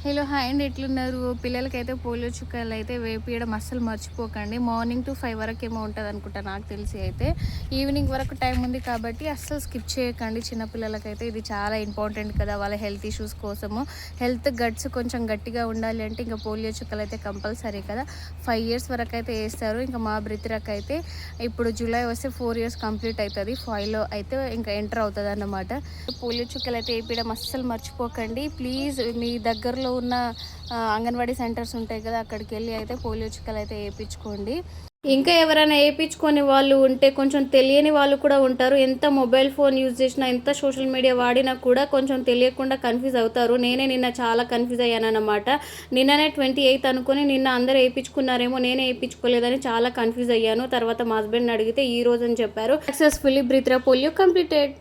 Hello hi అండి, ఎట్లున్నారు? పిల్లలకైతే పోలియో చుక్కలు అయితే వేపియడం అస్సలు మర్చిపోకండి. మార్నింగ్ టు 5 వరకు ఏమో ఉంటుంది అనుకుంటా, నాకు తెలిసి అయితే ఈవినింగ్ వరకు టైం ఉంది కాబట్టి అస్సలు స్కిప్ చేయకండి. చిన్నపిల్లలకైతే ఇది చాలా ఇంపార్టెంట్ కదా, వాళ్ళ హెల్త్ ఇష్యూస్ కోసము. హెల్త్ గట్స్ కొంచెం గట్టిగా ఉండాలి అంటే ఇంకా పోలియో చుక్కలు అయితే కంపల్సరీ కదా. 5 ఇయర్స్ వరకు అయితే వేస్తారు. ఇంకా మా బ్రితిరక్ అయితే ఇప్పుడు జూలై వస్తే 4 ఇయర్స్ కంప్లీట్ అవుతుంది. 5లో అయితే ఇంకా ఎంటర్ అవుతుంది అన్నమాట. పోలియో చుక్కలు అయితే వేపించడం అస్సలు మర్చిపోకండి ప్లీజ్. మీ దగ్గరలో ఉన్న అంగన్వాడీ సెంటర్స్ ఉంటాయి కదా, అక్కడికి వెళ్ళి అయితే పోలియో చుక్కలు అయితే వేయించుకోండి. ఇంకా ఎవరైనా వేయించుకొని వాళ్ళు ఉంటే, కొంచెం తెలియని వాళ్ళు కూడా ఉంటారు. ఎంత మొబైల్ ఫోన్ యూజ్ చేసినా, ఎంత సోషల్ మీడియా వాడినా కూడా కొంచెం తెలియకుండా కన్ఫ్యూజ్ అవుతారు. నేనే నిన్న చాలా కన్ఫ్యూజ్ అయ్యాను అనమాట. నిన్ననే 28 అనుకుని నిన్న అందరూ వేయించుకున్నారేమో, నేనే వేయించుకోలేదని చాలా కన్ఫ్యూజ్ అయ్యాను. తర్వాత మా హస్బెండ్ని అడిగితే ఈ రోజు అని చెప్పారు. సక్సెస్ఫుల్లీ బ్రిత్రా పోలియో కంప్లీటెడ్.